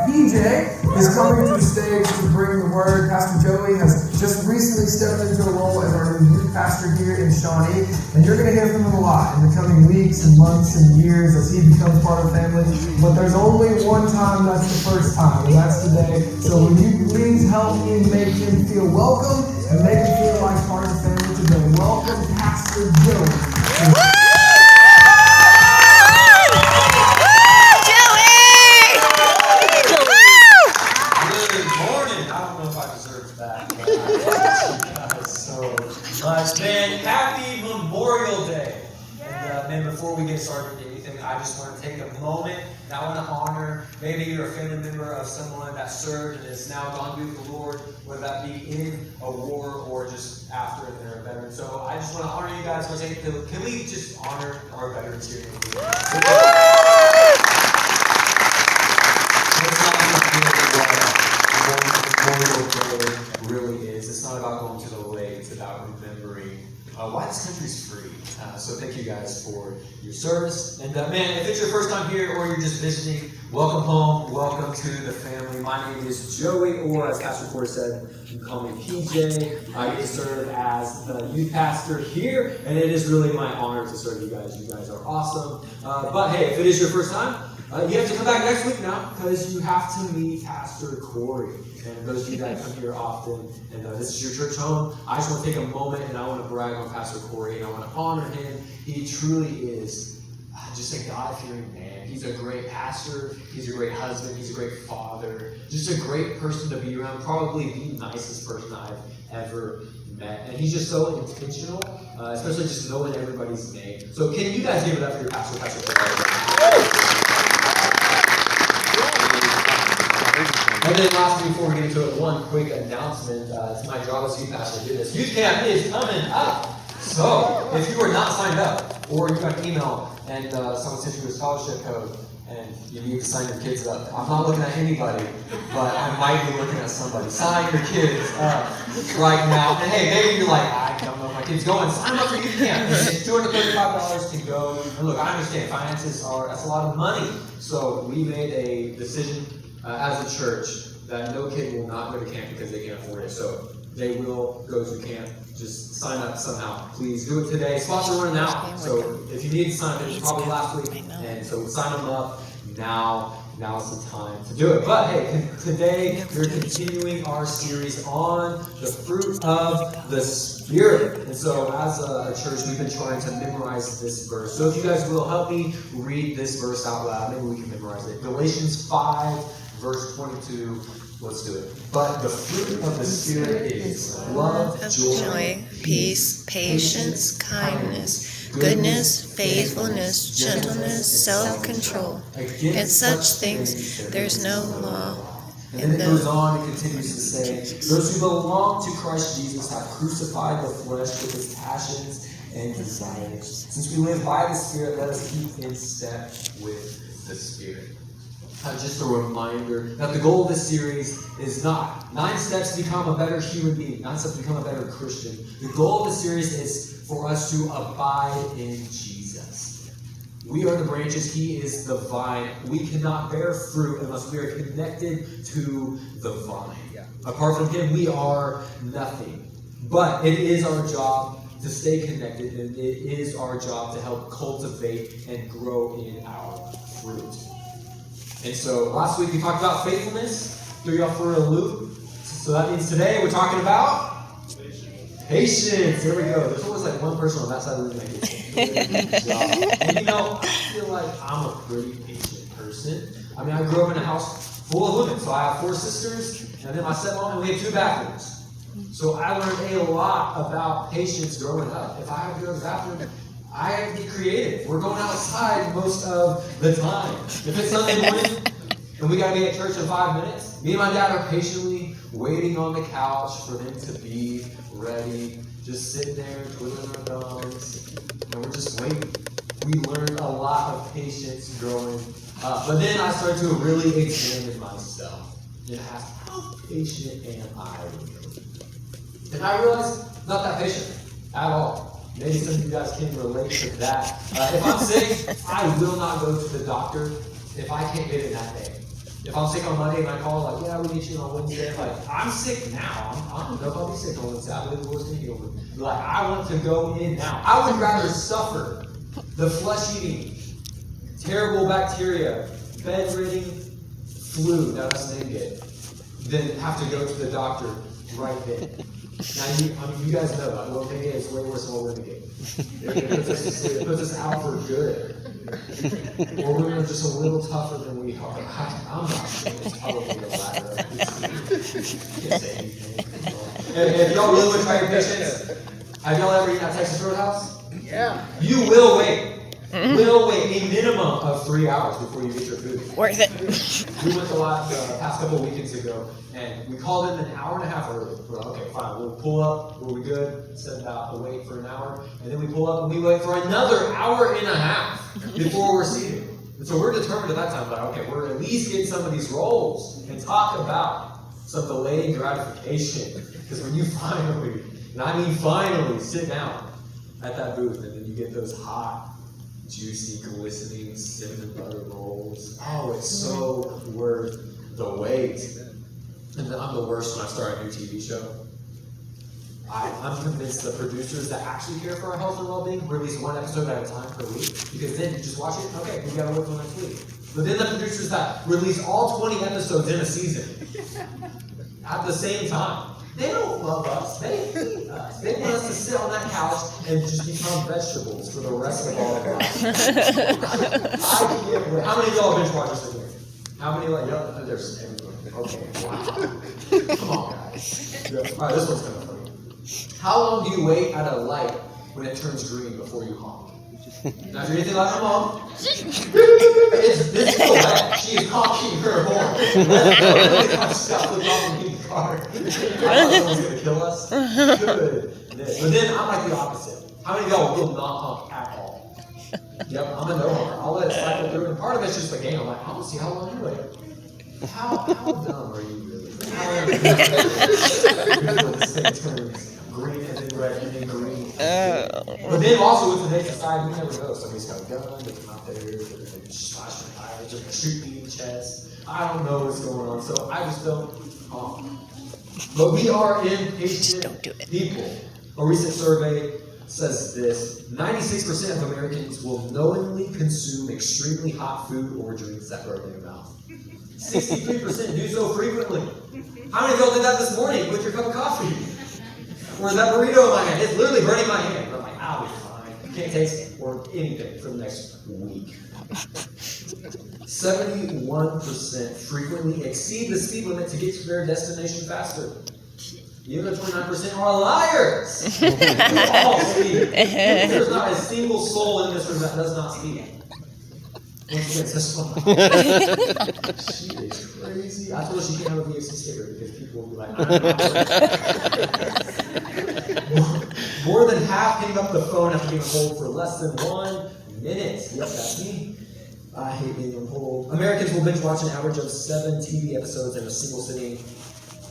PJ is coming to the stage to bring the word. Pastor Joey has just recently stepped into a role as our new youth pastor here in Shawnee, and you're going to hear from him a lot in the coming weeks and months and years as he becomes part of the family. But there's only one time that's the first time, and that's today. So will you please help me make him feel welcome and make him feel like part of the family today? Welcome, Pastor Joey. Man, happy Memorial Day. And man, before we get started with anything, I just want to take a moment and I want to honor, maybe you're a family member of someone that served and is now gone to be with the Lord, whether that be in a war or just after and they're a veteran. So I just want to honor you guys by saying, can we just honor our veterans here? Memorial Day really is. It's not about going to the lake. It's about remembering why this country's free. So thank you guys for your service. And man, if it's your first time here or you're just visiting, welcome home. Welcome to the family. My name is Joey, or as Pastor Porter said, you can call me PJ. I get to serve as the youth pastor here, and it is really my honor to serve you guys. You guys are awesome. But hey, if it is your first time, you have to come back next week now because you have to meet Pastor Corey. And those of you that come here often, and this is your church home, I just want to take a moment and I want to brag on Pastor Corey and I want to honor him. He truly is just a God-fearing man. He's a great pastor. He's a great husband. He's a great father. Just a great person to be around. Probably the nicest person I've ever met. And he's just so intentional, especially just knowing everybody's name. So can you guys give it up for your pastor, Pastor Corey? And then lastly, before we get into it, one quick announcement. It's my job as youth pastor to do this. Youth camp is coming up. So if you are not signed up, or you got an email and someone sent you a scholarship code and you need to sign your kids up, I'm not looking at anybody, but I might be looking at somebody. Sign your kids up right now. And hey, maybe you're like, I don't know if my kid's going. Sign up for youth camp. It's $235 to go. And look, I understand finances that's a lot of money. So we made a decision as a church that no kid will not go to camp because they can't afford it. So they will go to camp. Just sign up somehow. Please do it today. Spots are running out. So if you need to sign up, it was probably last week. And so sign them up now. Now's the time to do it. But hey, today we're continuing our series on the fruit of the Spirit. And so as a church, we've been trying to memorize this verse. So if you guys will help me read this verse out loud, maybe we can memorize it. Galatians 5, verse 22. Let's do it. But the fruit of the Spirit is love, joy, peace, patience, kindness, goodness, faithfulness, gentleness, self-control. Against such things there's no law. And then it goes on and continues to say, those who belong to Christ Jesus have crucified the flesh with its passions and desires. Since we live by the Spirit, let us keep in step with the Spirit. Just a reminder that the goal of this series is not 9 steps to become a better human being, 9 steps to become a better Christian. The goal of the series is for us to abide in Jesus. We are the branches, He is the vine. We cannot bear fruit unless we are connected to the vine. Apart from Him, we are nothing. But it is our job to stay connected, and it is our job to help cultivate and grow in our fruit. And so last week we talked about faithfulness, threw you off for a loop. So that means today we're talking about patience. There we go. There's always like one person on that side of the room that gets it. And you know, I feel like I'm a pretty patient person. I mean, I grew up in a house full of women. So I have 4 sisters, and then my stepmom, and we have 2 bathrooms. So I learned a lot about patience growing up. If I have to go to the bathroom, I have to get creative. We're going outside most of the time. If it's Sunday morning and we got to be at church in 5 minutes, me and my dad are patiently waiting on the couch for them to be ready, just sitting there twiddling our thumbs, and we're just waiting. We learned a lot of patience growing up. But then I started to really examine myself and ask, how patient am I really? And I realized I'm not that patient at all. Maybe some of you guys can relate to that. If I'm sick, I will not go to the doctor if I can't get it that day. If I'm sick on Monday and I call, like, yeah, we need you on Wednesday, like, I'm sick now. I don't know if I'll be sick on Wednesday. I believe the Lord's going to heal me. Like, I want to go in now. I would rather suffer the flesh-eating, terrible bacteria, bedridden flu that us men get than have to go to the doctor right then. Now, you guys know that. What they get is way worse than what we're going to get. It puts us out for good. Or women are just a little tougher than we are. I'm not sure. It's probably the latter. Can't say anything. If y'all really want to try your patience, have y'all ever eaten at Texas Roadhouse? Yeah. You will wait. Will wait a minimum of 3 hours before you get your food. Worth it. We went the past couple weekends ago, and we called in an hour and a half early. We're like, okay, fine, we'll pull up. Were we good? Send out the wait for an hour, and then we pull up and we wait for another hour and a half before we're seated. And so we're determined at that time, like, okay, we're at least getting some of these rolls and talk about some delayed gratification. Because when you finally, and I mean finally, sit down at that booth, and then you get those hot, juicy, glistening cinnamon butter rolls. Oh, it's so worth the wait. And I'm the worst when I start a new TV show. I'm convinced the producers that actually care for our health and well-being release one episode at a time per week, because then you just watch it, okay, we gotta wait till next week. But then the producers that release all 20 episodes in a season at the same time, they don't love us. They hate us. They want us to sit on that couch and just become vegetables for the rest of our lives. I can't wait. How many of y'all binge watchers in here? How many like y'all? There's everyone. Okay, wow. Come on, guys. Yeah. All right, this one's kind of funny. How long do you wait at a light when it turns green before you honk? Now, if you're anything like my mom, it's so bad. She is honking her horn. Stop the mom in the car. I thought someone's going to kill us. Goodness. But then I'm like the opposite. How many of y'all will not honk at all? Yep, I'm a no honker. I'll let it cycle through. And part of it's just a game. I'm like, I want to see how long you wait. How dumb are you really? Green and then red and then green. But then also with today's society, we never know. Somebody's got a gun, they come out there, they slash their tires, or shoot me in the chest. I don't know what's going on, so I just don't honk. But we are impatient people. A recent survey says this: 96% of Americans will knowingly consume extremely hot food or drinks that burn their mouth. 63% do so frequently. How many of y'all did that this morning with your cup of coffee? Or that burrito in my hand? It's literally burning my hand. I'm like, I'll be fine. Can't taste it or anything for the next week. 71% frequently exceed the speed limit to get to their destination faster. Even 29% are liars. We all speed. There's not a single soul in this room that does not speed. Once again, this one. She is crazy. I told her she can't have a VXC sticker because people will be like, More than half hang up the phone after being on hold for less than 1 minute. Yep, that's me. I hate being on hold. Americans will binge watch an average of 7 TV episodes in a single sitting.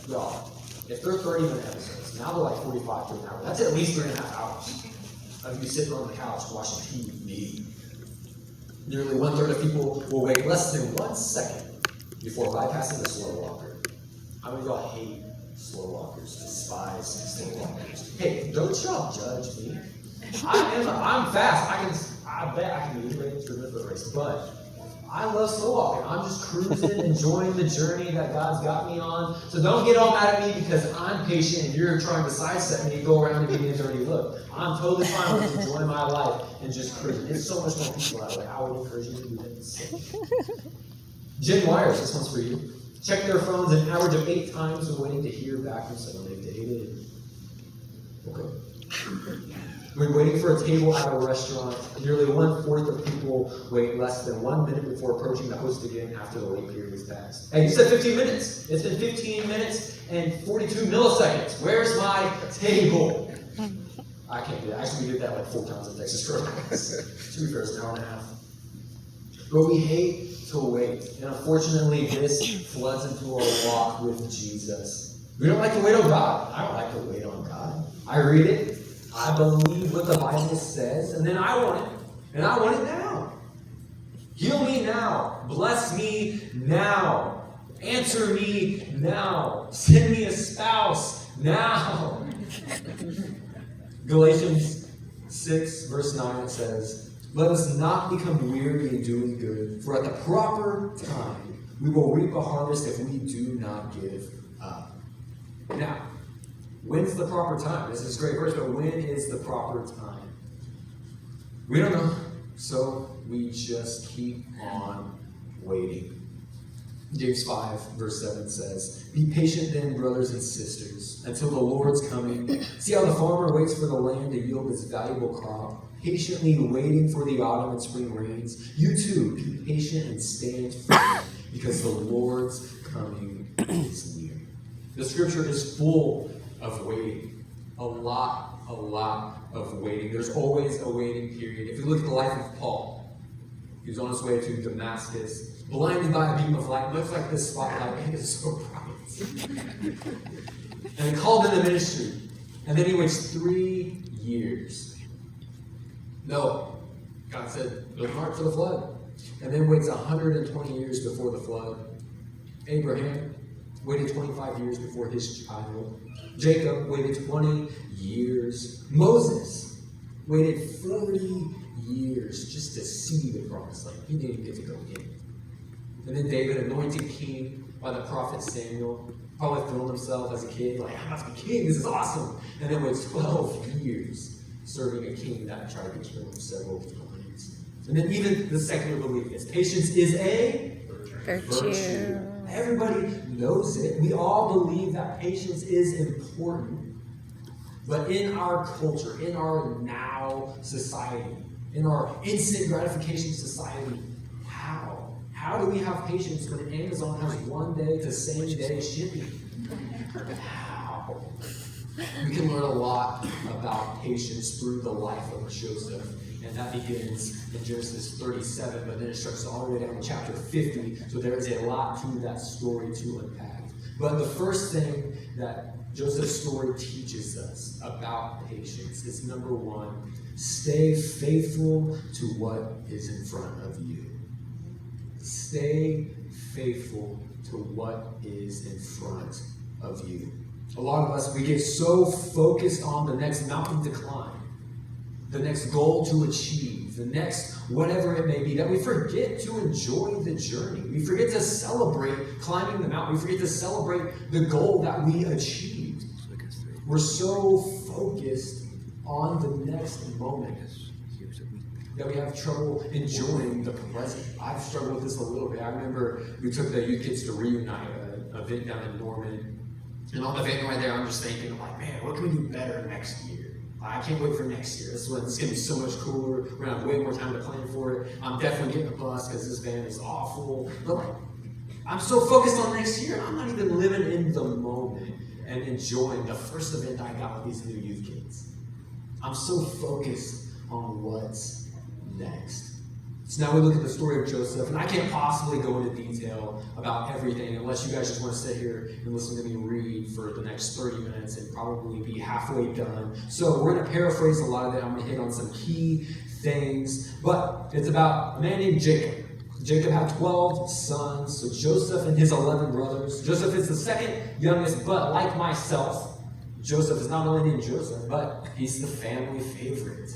Y'all, if they're 30-minute episodes, now they're like 45 to an hour. That's at least 3.5 hours of you sitting on the couch watching TV. Nearly 1/3 of people will wait less than 1 second before bypassing the slow walker. How many of y'all hate slow walkers, despise slow walkers? Hey, don't y'all judge me. I'm fast. I bet I can be anybody through the race, but I love slow walking. I'm just cruising, enjoying the journey that God's got me on. So don't get all mad at me because I'm patient and you're trying to sidestep me and go around and give me a dirty look. I'm totally fine with enjoying my life and just cruising. There's so much more people out there. I would encourage you to do this. Gen Wires, this one's for you. Check their phones an average of 8 times when waiting to hear back from someone they've dated. Okay. When waiting for a table at a restaurant, nearly 1/4 of people wait less than 1 minute before approaching the host again after the wait period is passed. Hey, you said 15 minutes. It's been 15 minutes and 42 milliseconds. Where's my table? I can't do that. Actually, we did that like 4 times in Texas Roadhouse. To be fair, it's an hour and a half. But we hate to wait. And unfortunately, this floods into our walk with Jesus. We don't like to wait on God. I don't like to wait on God. I read it. I believe what the Bible says, and then I want it. And I want it now. Heal me now. Bless me now. Answer me now. Send me a spouse now. Galatians 6, verse 9, it says, let us not become weary in doing good, for at the proper time we will reap a harvest if we do not give up. Now, when's the proper time? This is a great verse, but when is the proper time? We don't know, so we just keep on waiting. James 5, verse 7 says, be patient then, brothers and sisters, until the Lord's coming. See how the farmer waits for the land to yield its valuable crop, patiently waiting for the autumn and spring rains. You too, be patient and stand firm, because the Lord's coming is near. The scripture is full of waiting. A lot of waiting. There's always a waiting period. If you look at the life of Paul, he was on his way to Damascus, blinded by a beam of light, much like this spotlight. It is so bright. And he called into ministry. And then he waits 3 years. No, God said, build an ark for the flood. And then waits 120 years before the flood. Abraham waited 25 years before his child. Jacob waited 20 years. Moses waited 40 years just to see the promised land. He didn't get to go in. And then David, anointed king by the prophet Samuel, probably filmed himself as a kid, like, I'm about to be king, this is awesome. And then waits 12 years serving a king that tried to kill him several times. And then even the secular belief is patience is a virtue. Everybody knows it. We all believe that patience is important. But in our culture, in our now society, in our instant gratification society, how do we have patience when Amazon has 1 day to same day shipping? How? We can learn a lot about patience through the life of Joseph. And that begins in Genesis 37, but then it starts all the way down to chapter 50. So there is a lot to that story to unpack. But the first thing that Joseph's story teaches us about patience is, number one, stay faithful to what is in front of you. Stay faithful to what is in front of you. A lot of us, we get so focused on the next mountain to climb, the next goal to achieve, the next whatever it may be, that we forget to enjoy the journey. We forget to celebrate climbing the mountain. We forget to celebrate the goal that we achieved. We're so focused on the next moment that we have trouble enjoying the present. I've struggled with this a little bit. I remember we took the youth kids to Reunite, an event down in Norman. And on the van right there, I'm just thinking, I'm like, man, what can we do better next year? I can't wait for next year. This one's going to be so much cooler. We're going to have way more time to plan for it. I'm definitely getting a bus because this van is awful. But like, I'm so focused on next year, I'm not even living in the moment and enjoying the first event I got with these new youth kids. I'm so focused on what's next. So now we look at the story of Joseph, and I can't possibly go into detail about everything unless you guys just want to sit here and listen to me read for the next 30 minutes and probably be halfway done. So we're going to paraphrase a lot of it. I'm going to hit on some key things, but it's about a man named Jacob. Jacob had 12 sons, so Joseph and his 11 brothers. Joseph is the second youngest, but like myself, Joseph is not only named Joseph, but he's the family favorite.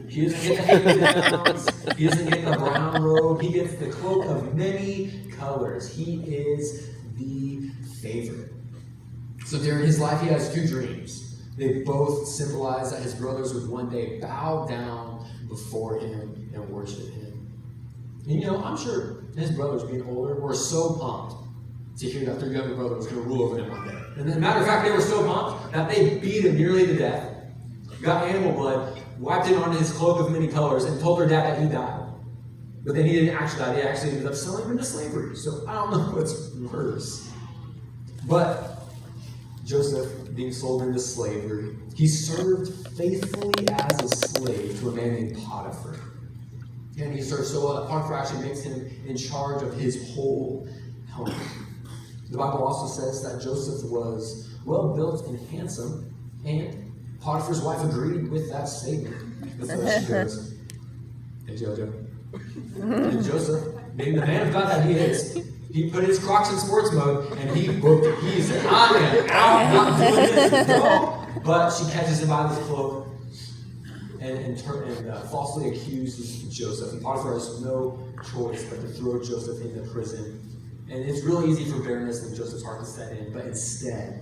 He doesn't get the hand-me-downs. He doesn't get the brown robe. He gets the cloak of many colors. He is the favorite. So during his life, he has 2 dreams. They both symbolize that his brothers would one day bow down before him and worship him. And you know, I'm sure his brothers, being older, were so pumped to hear that their younger brother was going to rule over them one day. And as a matter of fact, they were so pumped that they beat him nearly to death, got animal blood, wiped it onto his cloak of many colors, and told their dad that he died. But then he didn't actually die. They actually ended up selling him into slavery. So I don't know what's worse. But Joseph, being sold into slavery, he served faithfully as a slave to a man named Potiphar. And he served so well that Potiphar actually makes him in charge of his whole home. The Bible also says that Joseph was well-built and handsome, and Potiphar's wife agreed with that statement. That's what she goes, hey, Jojo. And Joseph, being the man of God that he is, He put his Crocs in sports mode, and he booked it. He said, I am out, not doing this, no. But she catches him by his cloak and falsely accuses Joseph. And Potiphar has no choice but to throw Joseph into prison. And it's really easy for bitterness in Joseph's heart to set in, but instead,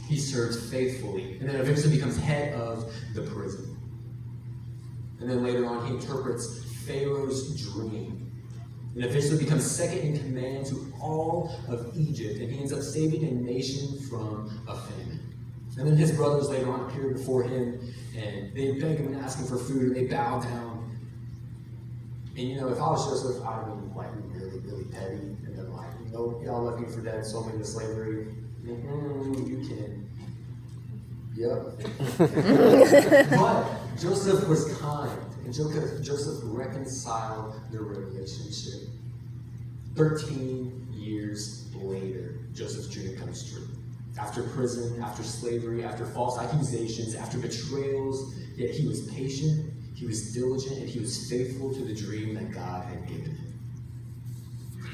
he serves faithfully, and then eventually becomes head of the prison. And then later on, he interprets Pharaoh's dream, and eventually becomes second in command to all of Egypt, and he ends up saving a nation from a famine. And then his brothers later on appear before him, and they beg him and ask him for food, and they bow down. And if I was Joseph, I would be really, really petty, and then y'all left me for dead, sold me into slavery. You can. Yep. But Joseph was kind, and Joseph reconciled their relationship. 13 years later, Joseph's dream comes true. After prison, after slavery, after false accusations, after betrayals, yet he was patient, he was diligent, and he was faithful to the dream that God had given him.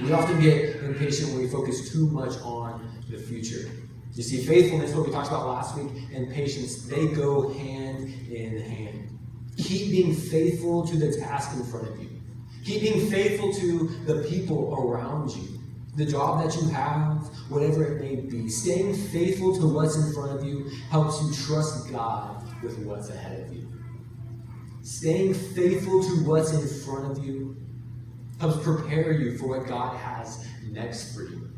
We often get impatient when we focus too much on the future. You see, faithfulness, what we talked about last week, and patience, they go hand in hand. Keep being faithful to the task in front of you. Keep being faithful to the people around you. The job that you have, whatever it may be. Staying faithful to what's in front of you helps you trust God with what's ahead of you. Staying faithful to what's in front of you helps prepare you for what God has next for you.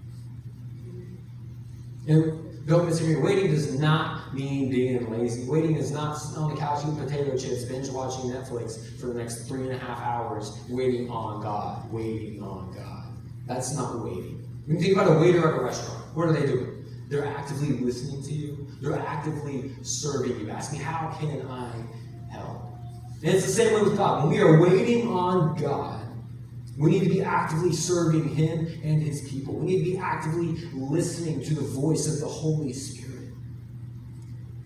And don't misunderstand me, waiting does not mean being lazy. Waiting is not sitting on the couch eating potato chips, binge watching Netflix for the next 3.5 hours, waiting on God. Waiting on God. That's not waiting. When you think about a waiter at a restaurant, what are they doing? They're actively listening to you. They're actively serving you, asking, how can I help? And it's the same way with God. When we are waiting on God, we need to be actively serving Him and His people. We need to be actively listening to the voice of the Holy Spirit.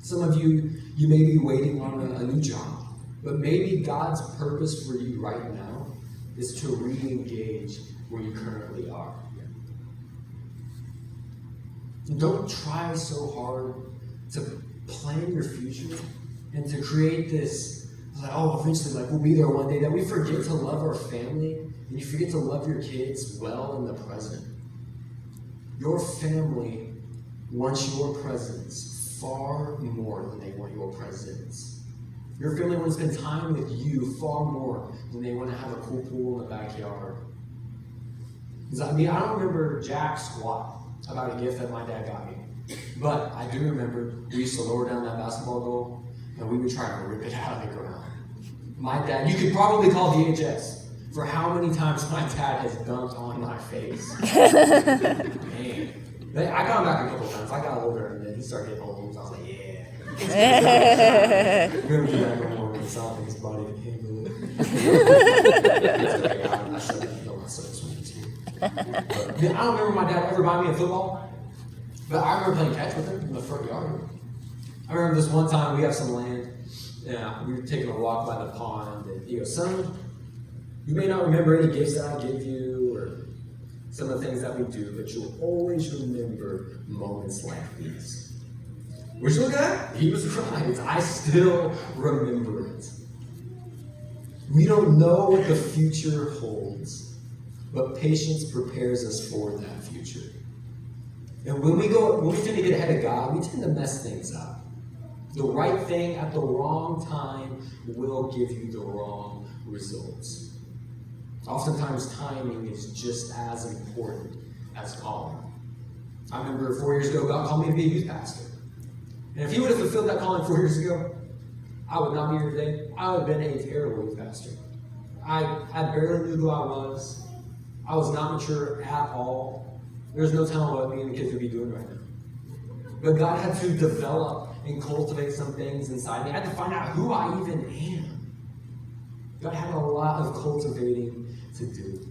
Some of you may be waiting on a new job, but maybe God's purpose for you right now is to re-engage where you currently are. Don't try so hard to plan your future and to create this, eventually, we'll be there one day, that we forget to love our family and you forget to love your kids well in the present. Your family wants your presence far more than they want your presence. Your family wants to spend time with you far more than they want to have a cool pool in the backyard. I don't remember jack squat about a gift that my dad got me. But I do remember we used to lower down that basketball goal and we would try to rip it out of the ground. My dad, you could probably call VHS for how many times my dad has dunked on my face. Man. I got him back a couple times. I got older and then he started getting old. So I was like, yeah. We don't do that no more when it's out in his body to handle it. I said that. I don't remember my dad ever buying me a football, but I remember playing catch with him in the front yard. I remember this one time we have some land, and we were taking a walk by the pond, and he goes, son, you may not remember any gifts that I give you or some of the things that we do, but you'll always remember moments like these. Would you look at that? He was right. I still remember it. We don't know what the future holds. But patience prepares us for that future. And when we tend to get ahead of God, we tend to mess things up. The right thing at the wrong time will give you the wrong results. Oftentimes, timing is just as important as calling. I remember 4 years ago, God called me to be a youth pastor. And if He would have fulfilled that calling 4 years ago, I would not be here today. I would have been a terrible youth pastor. I barely knew who I was. I was not mature at all. There's no telling what me and the kids would be doing right now. But God had to develop and cultivate some things inside me. I had to find out who I even am. God had a lot of cultivating to do.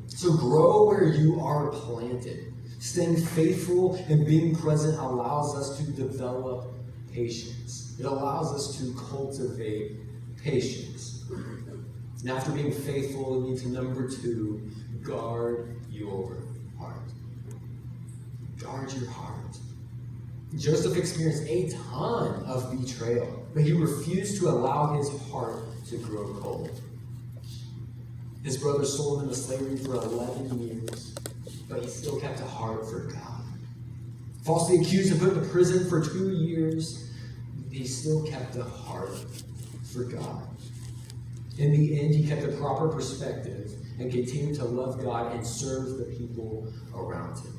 So grow where you are planted. Staying faithful and being present allows us to develop patience. It allows us to cultivate patience. And after being faithful, you need to, number 2, guard your heart. Guard your heart. Joseph experienced a ton of betrayal, but he refused to allow his heart to grow cold. His brothers sold him into slavery for 11 years, but he still kept a heart for God. Falsely accused and put to prison for 2 years, he still kept a heart for God. In the end, he kept a proper perspective and continued to love God and serve the people around him.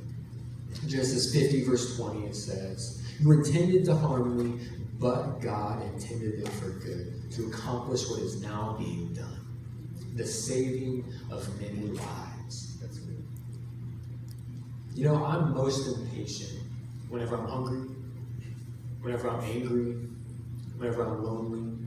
Genesis 50, verse 20, it says, "You intended to harm me, but God intended it for good, to accomplish what is now being done, the saving of many lives." That's good. You know, I'm most impatient whenever I'm hungry, whenever I'm angry, whenever I'm lonely,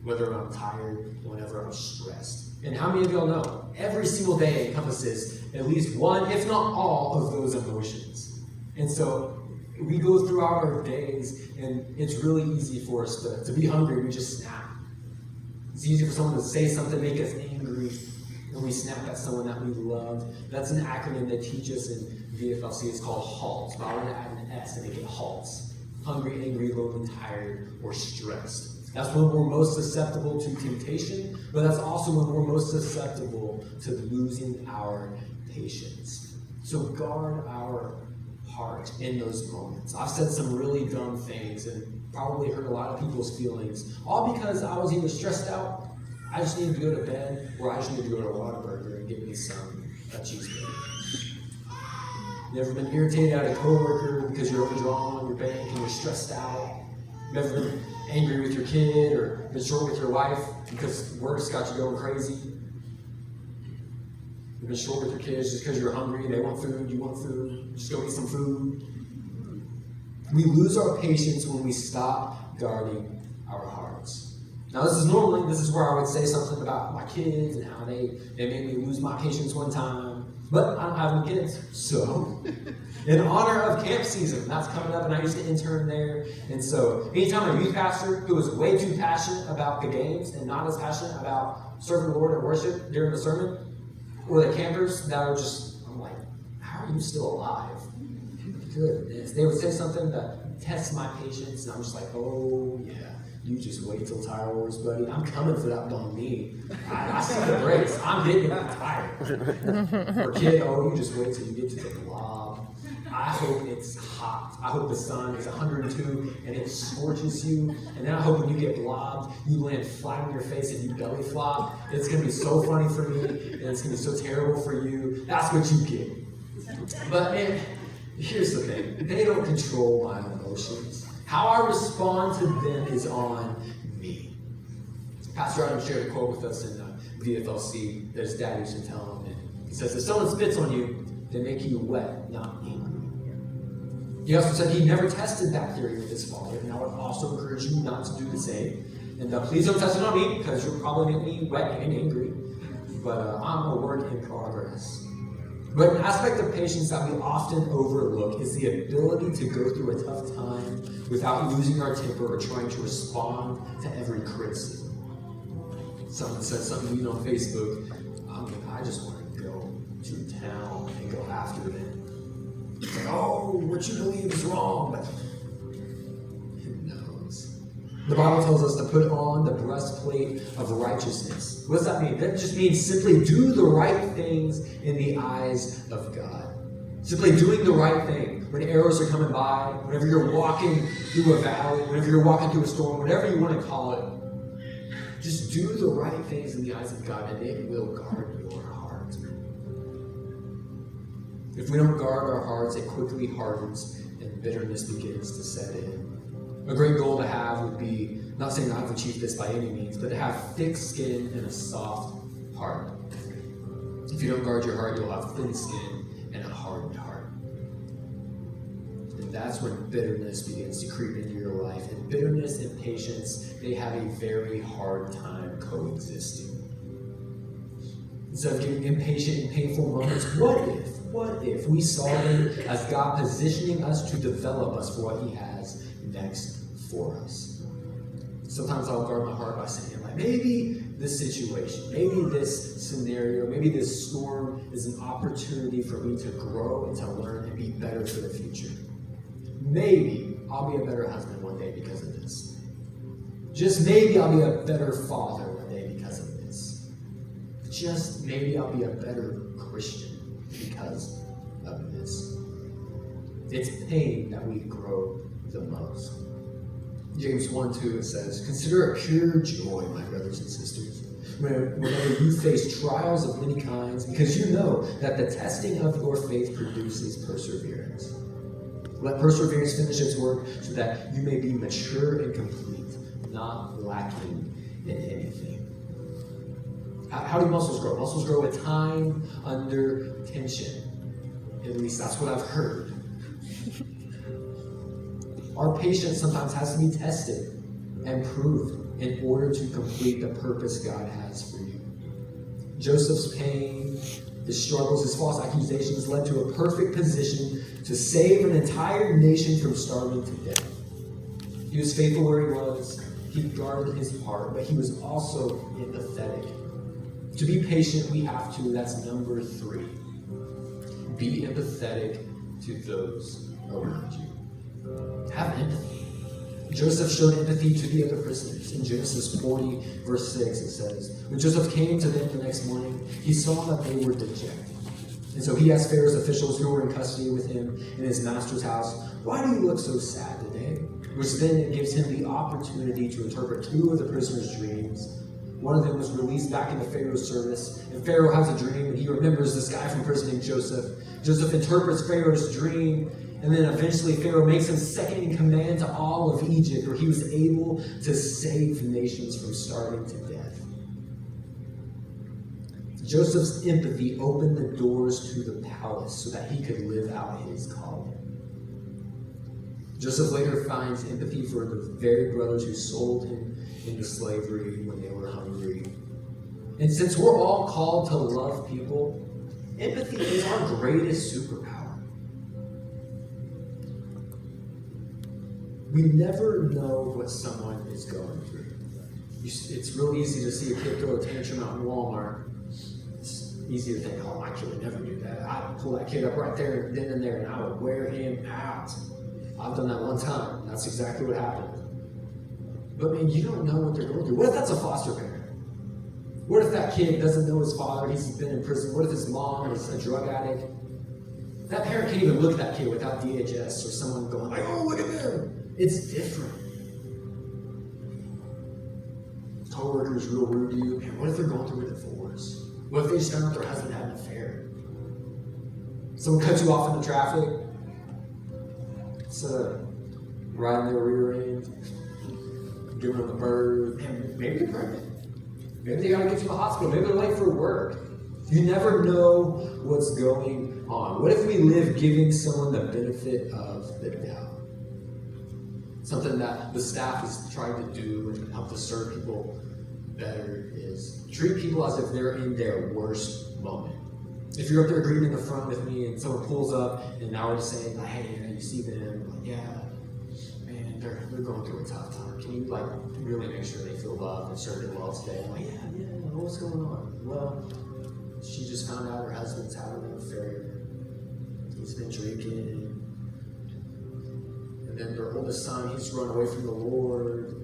whether I'm tired, whenever I'm stressed. And how many of y'all know? Every single day encompasses at least one, if not all, of those emotions. And so we go throughout our days, and it's really easy for us to be hungry. We just snap. It's easy for someone to say something, make us angry, and we snap at someone that we love. That's an acronym they teach us in VFLC. It's called HALT. But I want to add an S to make it HALTS. Hungry, angry, lonely, tired, or stressed. That's when we're most susceptible to temptation, but that's also when we're most susceptible to losing our patience. So guard our heart in those moments. I've said some really dumb things and probably hurt a lot of people's feelings, all because I was either stressed out, I just needed to go to bed, or I just needed to go to Whataburger and get me a cheeseburger. You ever been irritated at a coworker because you're overdrawn on your bank and you're stressed out? You ever been angry with your kid or been short with your wife because work's got you going crazy? You've been short with your kids just because you're hungry, they want food, you want food, just go eat some food. We lose our patience when we stop guarding our hearts. Now this is where I would say something about my kids and how they made me lose my patience one time. But I don't have any kids, so in honor of camp season, that's coming up, and I used to intern there. And so anytime a youth pastor who was way too passionate about the games and not as passionate about serving the Lord and worship during the sermon, or the campers that are just, I'm like, how are you still alive? Goodness. They would say something that tests my patience, and I'm just like, oh yeah, you just wait till Tire Wars, buddy. I'm coming for that bum knee. I see the brakes. I'm getting tired. Or kid, oh, you just wait till you get to the blob. I hope it's hot. I hope the sun is 102 and it scorches you. And then I hope when you get blobbed, you land flat on your face and you belly flop. It's going to be so funny for me, and it's going to be so terrible for you. That's what you get. But man, here's the thing. They don't control my emotions. How I respond to them is on me. Pastor Adam shared a quote with us in VFLC that his dad used to tell him. And he says, if someone spits on you, they make you wet, not angry. He also said he never tested that theory with his father, and I would also encourage you not to do the same. And please don't test it on me, because you'll probably make me wet and angry. But I'm a work in progress. But an aspect of patience that we often overlook is the ability to go through a tough time without losing our temper or trying to respond to every criticism. Someone said something mean on Facebook, I just want to go to town and go after them. It's like, oh, what you believe is wrong, but who knows? The Bible tells us to put on the breastplate of righteousness. What does that mean? That just means simply do the right things in the eyes of God. Simply doing the right thing. When arrows are coming by, whenever you're walking through a valley, whenever you're walking through a storm, whatever you want to call it, just do the right things in the eyes of God, and it will guard your heart. If we don't guard our hearts, it quickly hardens and bitterness begins to set in. A great goal to have would be, not saying I've achieved this by any means, but to have thick skin and a soft heart. If you don't guard your heart, you'll have thin skin and a hardened heart. And that's when bitterness begins to creep into your life. And bitterness and patience, they have a very hard time coexisting. Instead of getting impatient in painful moments, what if we saw them as God positioning us to develop us for what He has next for us? Sometimes I'll guard my heart by saying, like, maybe this situation, maybe this scenario, maybe this storm is an opportunity for me to grow and to learn and be better for the future. Maybe I'll be a better husband one day because of this. Just maybe I'll be a better father one day because of this. Just maybe I'll be a better Christian because of this. It's pain that we grow the most. James 1:2 it says, "Consider it pure joy, my brothers and sisters, whenever you face trials of many kinds, because you know that the testing of your faith produces perseverance. Let perseverance finish its work so that you may be mature and complete, not lacking in anything." How do muscles grow? Muscles grow with time under tension. At least that's what I've heard. Our patience sometimes has to be tested and proved in order to complete the purpose God has for you. Joseph's pain, his struggles, his false accusations led to a perfect position to save an entire nation from starving to death. He was faithful where he was. He guarded his heart, but he was also empathetic. To be patient, we have to. That's number 3. Be empathetic to those around you. Have empathy. Joseph showed empathy to the other prisoners. In Genesis 40, verse 6, it says, "When Joseph came to them the next morning, he saw that they were dejected. And so he asked Pharaoh's officials who were in custody with him in his master's house, 'Why do you look so sad today?' Which then it gives him the opportunity to interpret 2 of the prisoners' dreams. One of them was released back into Pharaoh's service, and Pharaoh has a dream, and he remembers this guy from prison named Joseph. Joseph interprets Pharaoh's dream, and then eventually Pharaoh makes him second in command to all of Egypt, where he was able to save nations from starving to death. Joseph's empathy opened the doors to the palace so that he could live out his calling. Joseph later finds empathy for the very brothers who sold him into slavery when they were hungry. And since we're all called to love people, empathy is our greatest superpower. We never know what someone is going through. It's real easy to see a kid throw a tantrum out in Walmart. It's easy to think, oh, my kid would never do that. I'd pull that kid up right there, then and there, and I would wear him out. I've done that one time. That's exactly what happened. But man, you don't know what they're going through. What if that's a foster parent? What if that kid doesn't know his father? He's been in prison. What if his mom is a drug addict? That parent can't even look at that kid without DHS or someone going like, oh, look at them. It's different. Coworker is real rude to you. Man, what if they're going through a divorce? What if they just found out their husband had an affair? Someone cuts you off in the traffic. Instead of riding their rear end, giving them a bird. Man, maybe they're pregnant. Maybe they gotta get to the hospital. Maybe they're late for work. You never know what's going on. What if we live giving someone the benefit of the doubt? Something that the staff is trying to do and help to serve people better is treat people as if they're in their worst moment. If you're up there greeting in the front with me and someone pulls up and now we're just saying, like, hey, you see them? Like, yeah, man, they're going through a tough time. Can you really make sure they feel loved and served well today? I'm like, yeah, what's going on? Well, she just found out her husband's having an affair. He's been drinking. And then their oldest son, he's run away from the Lord.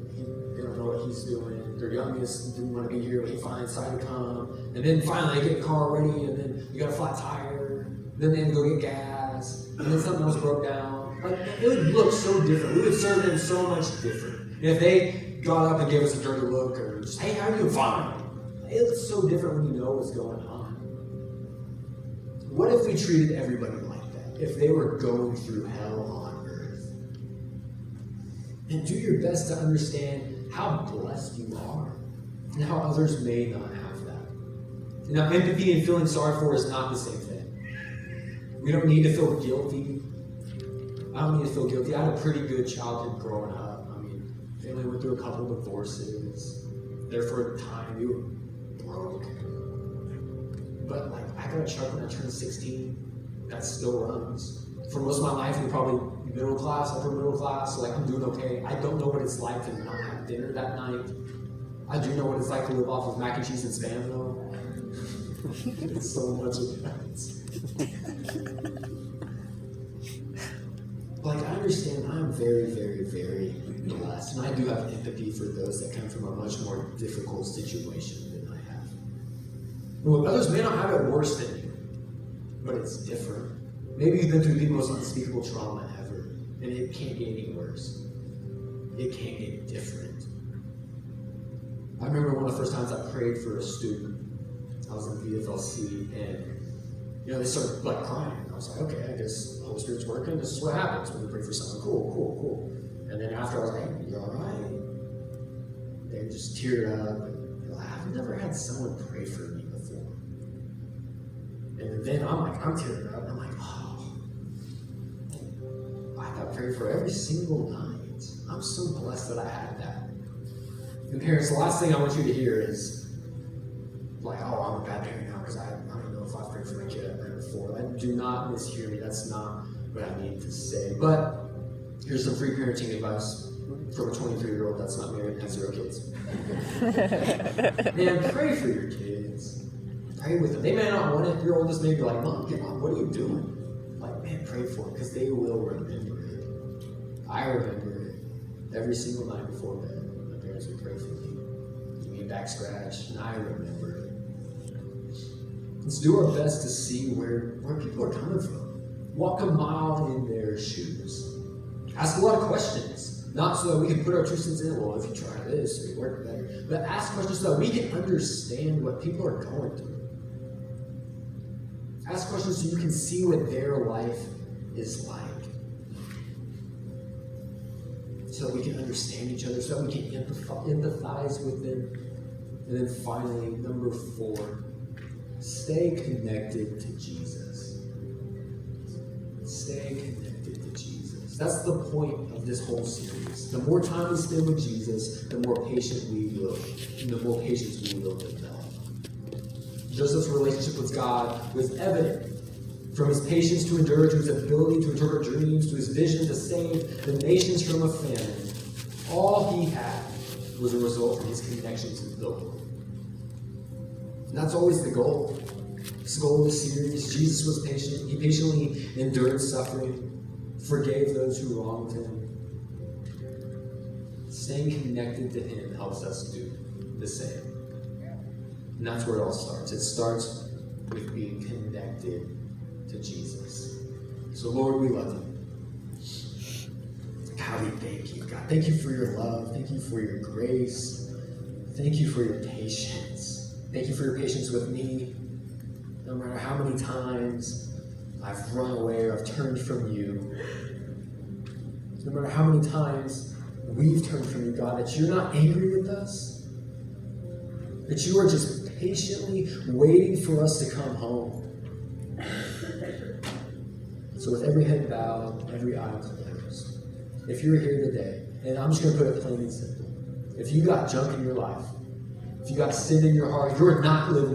They don't know what he's doing. Their youngest didn't want to be here, but he finally decided to come. And then finally they get the car ready, and then you got a flat tire. Then they had to go get gas. And then something else broke down. Like, it would look so different. We would serve them so much different. And if they got up and gave us a dirty look, or just, hey, how are you doing? Fine. It looks so different when you know what's going on. What if we treated everybody like that? If they were going through hell on earth? And do your best to understand how blessed you are and how others may not have that. Now, empathy and feeling sorry for is not the same thing. We don't need to feel guilty. I don't need to feel guilty. I had a pretty good childhood growing up. I mean, family went through a couple of divorces. There for a time, we were broke. But I got a truck when I turned 16 that still runs. For most of my life, we're probably middle class, upper middle class, so I'm doing okay. I don't know what it's like to not have dinner that night. I do know what it's like to live off of mac and cheese and Spam, though. It's so much of that. understand I'm very, very, very blessed. And I do have empathy for those that come from a much more difficult situation than I have. Well, others may not have it worse than you, but it's different. Maybe you've been through the most unspeakable trauma ever, and it can't get any worse. It can't get different. I remember one of the first times I prayed for a student. I was in VFLC, and they started like crying. I was like, okay, I guess the Holy Spirit's working. This is what happens when you pray for someone. Cool. And then after I was like, hey, you all right? They just teared up. And like, I've never had someone pray for me before. And then I'm tearing up. And I'm like, oh, I got prayed for every single night. I'm so blessed that I had that. And parents, the last thing I want you to hear is like, oh, I'm a bad parent now because I don't know if I've prayed for my kid I've prayed before. Like, do not mishear me. That's not what I need to say. But here's some free parenting advice from a 23-year-old that's not married and has 0 kids. Man, pray for your kids. Pray with them. They may not want it. Your oldest may be like, Mom, what are you doing? Like, man, pray for it because they will remember it. I remember it every single night before bed. My parents would pray for me. Give me a back scratch, and I remember it. Let's do our best to see where people are coming from. Walk a mile in their shoes. Ask a lot of questions. Not so that we can put our 2 cents in, well, if you try this, it work better. But ask questions so that we can understand what people are going through. Ask questions so you can see what their life is like. So that we can understand each other, so that we can empathize with them. And then finally, number 4, stay connected to Jesus. Stay connected to Jesus. That's the point of this whole series. The more time we spend with Jesus, the more patient we will, and the more patience we will develop. Joseph's relationship with God was evident. From his patience to endure, to his ability to interpret dreams, to his vision to save the nations from a famine, all he had was a result from his connection to the Lord. And that's always the goal. This goal of the series, Jesus was patient. He patiently endured suffering, forgave those who wronged him. Staying connected to him helps us do the same. And that's where it all starts. It starts with being connected to Jesus. So Lord, we love you. God, we thank you. God, thank you for your love. Thank you for your grace. Thank you for your patience. Thank you for your patience with me. No matter how many times I've run away or I've turned from you, no matter how many times we've turned from you, God, that you're not angry with us, that you are just patiently waiting for us to come home. So with every head bowed, every eye closed, if you're here today, and I'm just going to put it plain and simple, if you got junk in your life, if you got sin in your heart, you're not living